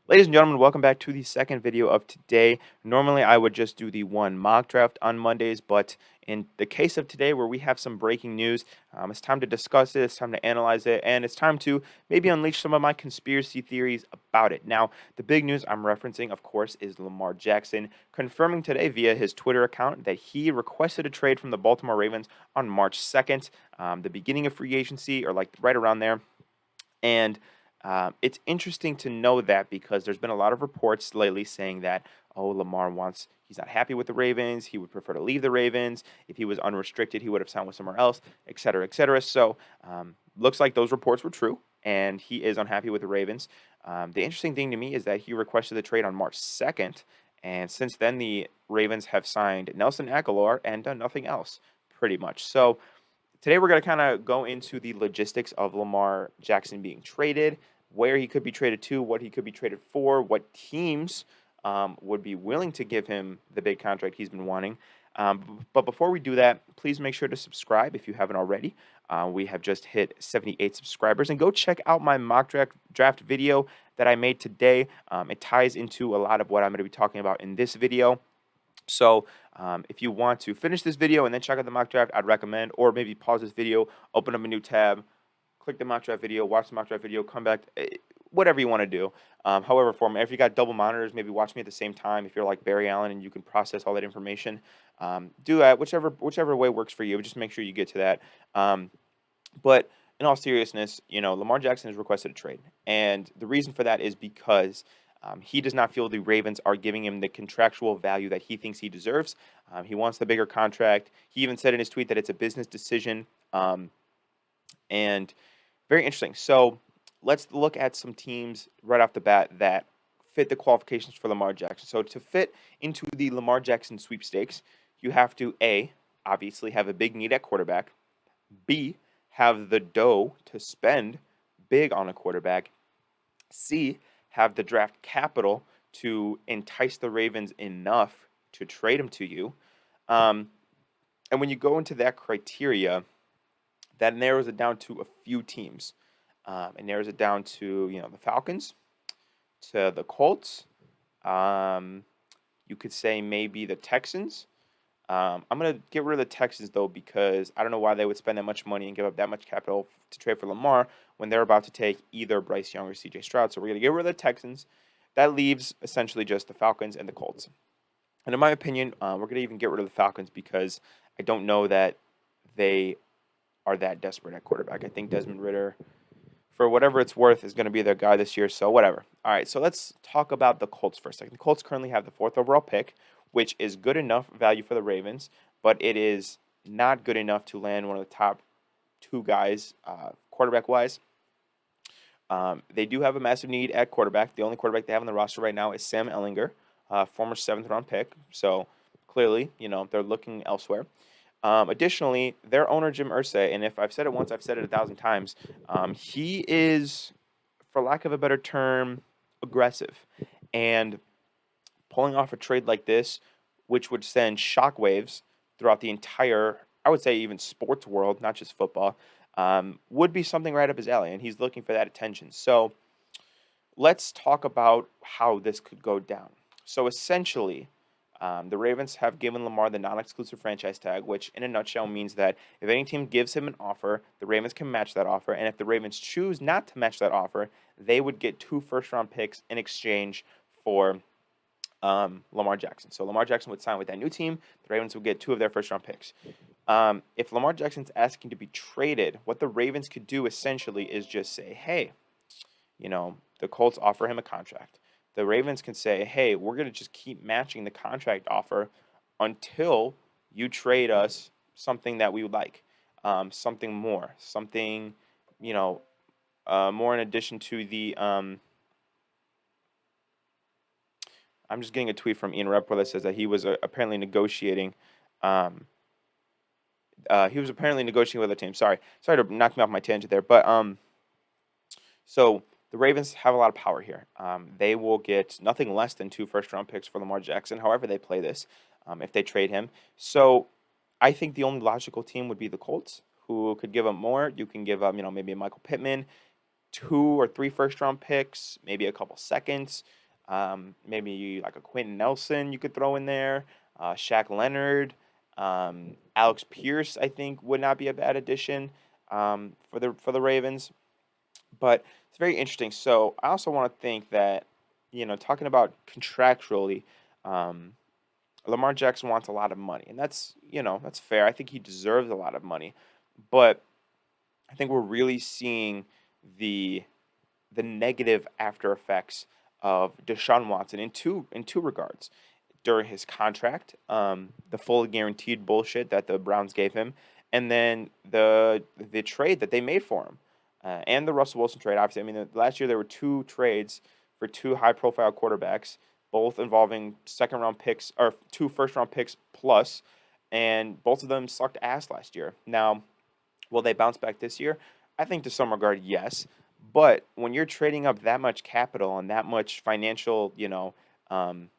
Ladies and gentlemen, welcome back to the second video of today. Normally, I would just do the one mock draft on Mondays, but in the case of today, where we have some breaking news, it's time to discuss it, it's time to analyze it, and it's time to maybe unleash some of my conspiracy theories about it. Now, the big news I'm referencing, of course, is Lamar Jackson confirming today via his Twitter account that he requested a trade from the Baltimore Ravens on March 2nd, the beginning of free agency, or like right around there. And it's interesting to know that because there's been a lot of reports lately saying that, oh, he's not happy with the Ravens. He would prefer to leave the Ravens. If he was unrestricted, he would have signed with somewhere else, et cetera, et cetera. So looks like those reports were true, and he is unhappy with the Ravens. The interesting thing to me is that he requested the trade on March 2nd, and since then the Ravens have signed Nelson Aguilar and done nothing else, pretty much. So today we're going to kind of go into the logistics of Lamar Jackson being traded, where he could be traded to, what he could be traded for, what teams would be willing to give him the big contract he's been wanting. But before we do that, please make sure to subscribe if you haven't already. We have just hit 78 subscribers, and go check out my mock draft video that I made today. It ties into a lot of what I'm going to be talking about in this video. So if you want to finish this video and then check out the mock draft, I'd recommend, or maybe pause this video, open up a new tab, click the mock draft video, watch the mock draft video, come back, whatever you want to do. However, if you got double monitors, maybe watch me at the same time. If you're like Barry Allen and you can process all that information, do that. Whichever way works for you. Just make sure you get to that. But in all seriousness, Lamar Jackson has requested a trade, and the reason for that is because he does not feel the Ravens are giving him the contractual value that he thinks he deserves. He wants the bigger contract. He even said in his tweet that it's a business decision. And very interesting. So let's look at some teams right off the bat that fit the qualifications for Lamar Jackson. So to fit into the Lamar Jackson sweepstakes, you have to A, obviously have a big need at quarterback. B, have the dough to spend big on a quarterback. C, have the draft capital to entice the Ravens enough to trade him to you. And when you go into that criteria, that narrows it down to a few teams. It narrows it down to, the Falcons, to the Colts. You could say maybe the Texans. I'm going to get rid of the Texans, though, because I don't know why they would spend that much money and give up that much capital to trade for Lamar when they're about to take either Bryce Young or C.J. Stroud. So we're going to get rid of the Texans. That leaves essentially just the Falcons and the Colts. And in my opinion, we're going to even get rid of the Falcons because I don't know that they are that desperate at quarterback. I think Desmond Ridder, for whatever it's worth, is going to be their guy this year. So whatever. All right, so let's talk about the Colts for a second. The Colts currently have the 4th overall pick, which is good enough value for the Ravens, but it is not good enough to land one of the top 2 guys quarterback-wise. They do have a massive need at quarterback. The only quarterback they have on the roster right now is Sam Ehlinger, former 7th-round pick. So clearly, they're looking elsewhere. Additionally, their owner, Jim Irsay, and if I've said it once, I've said it 1,000 times, he is, for lack of a better term, aggressive. And pulling off a trade like this, which would send shockwaves throughout the entire, I would say even sports world, not just football, would be something right up his alley, and he's looking for that attention. So let's talk about how this could go down. So essentially, the Ravens have given Lamar the non-exclusive franchise tag, which in a nutshell means that if any team gives him an offer, the Ravens can match that offer. And if the Ravens choose not to match that offer, they would get 2 first-round picks in exchange for Lamar Jackson. So Lamar Jackson would sign with that new team. The Ravens would get 2 of their first-round picks. If Lamar Jackson's asking to be traded, what the Ravens could do essentially is just say, hey, the Colts offer him a contract. The Ravens can say, hey, we're going to just keep matching the contract offer until you trade us something that we would like, something more, something, more in addition to the I'm just getting a tweet from Ian Rappaport that says that he was apparently negotiating. He was apparently negotiating with a team. Sorry to knock me off my tangent there. But so the Ravens have a lot of power here. They will get nothing less than 2 first-round picks for Lamar Jackson, however they play this, if they trade him. So I think the only logical team would be the Colts, who could give up more. You can give up, maybe a Michael Pittman. 2 or 3 first round picks, maybe a couple seconds, maybe like a Quentin Nelson you could throw in there, Shaq Leonard, Alex Pierce. I think would not be a bad addition for the Ravens. But it's very interesting. So I also want to think that, talking about contractually, um, Lamar Jackson wants a lot of money, and that's fair. I think he deserves a lot of money, but I think we're really seeing the the negative after effects of Deshaun Watson in two regards. During his contract, the full guaranteed bullshit that the Browns gave him, and then the trade that they made for him, and the Russell Wilson trade. Obviously, I mean, last year there were two trades for two high profile quarterbacks, both involving second round picks or two first round picks plus, and both of them sucked ass last year. Now, will they bounce back this year? I think to some regard, yes. But when you're trading up that much capital and that much financial, um,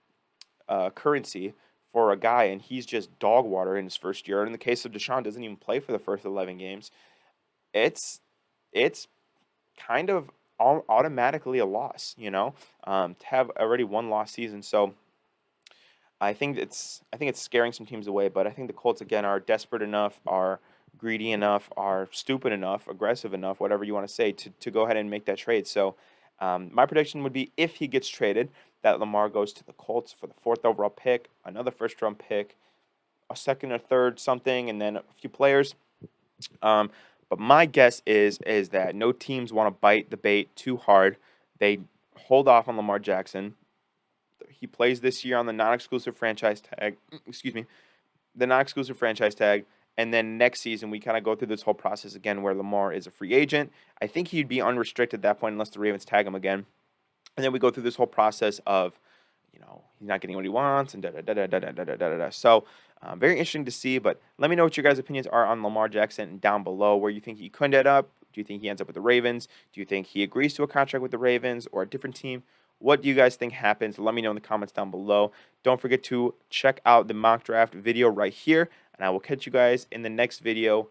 currency for a guy, and he's just dog water in his first year. In the case of Deshaun, doesn't even play for the first 11 games. It's it's kind of automatically a loss, to have already one lost season. So I think it's scaring some teams away, but I think the Colts again are desperate enough, are greedy enough, are stupid enough, aggressive enough, whatever you want to say, to go ahead and make that trade. So my prediction would be if he gets traded, that Lamar goes to the Colts for the fourth overall pick, another first round pick, a second or third something, and then a few players. Um, but my guess is that no teams want to bite the bait too hard. They hold off on Lamar Jackson. He plays this year on the non-exclusive franchise tag. Excuse me, the non-exclusive franchise tag, and then next season we kind of go through this whole process again where Lamar is a free agent. I think he'd be unrestricted at that point unless the Ravens tag him again, and then we go through this whole process of, he's not getting what he wants and da da da da da da da da da. Da. So very interesting to see. But let me know what your guys' opinions are on Lamar Jackson down below. Where you think he could end up? Do you think he ends up with the Ravens? Do you think he agrees to a contract with the Ravens or a different team? What do you guys think happens? Let me know in the comments down below. Don't forget to check out the mock draft video right here, and I will catch you guys in the next video.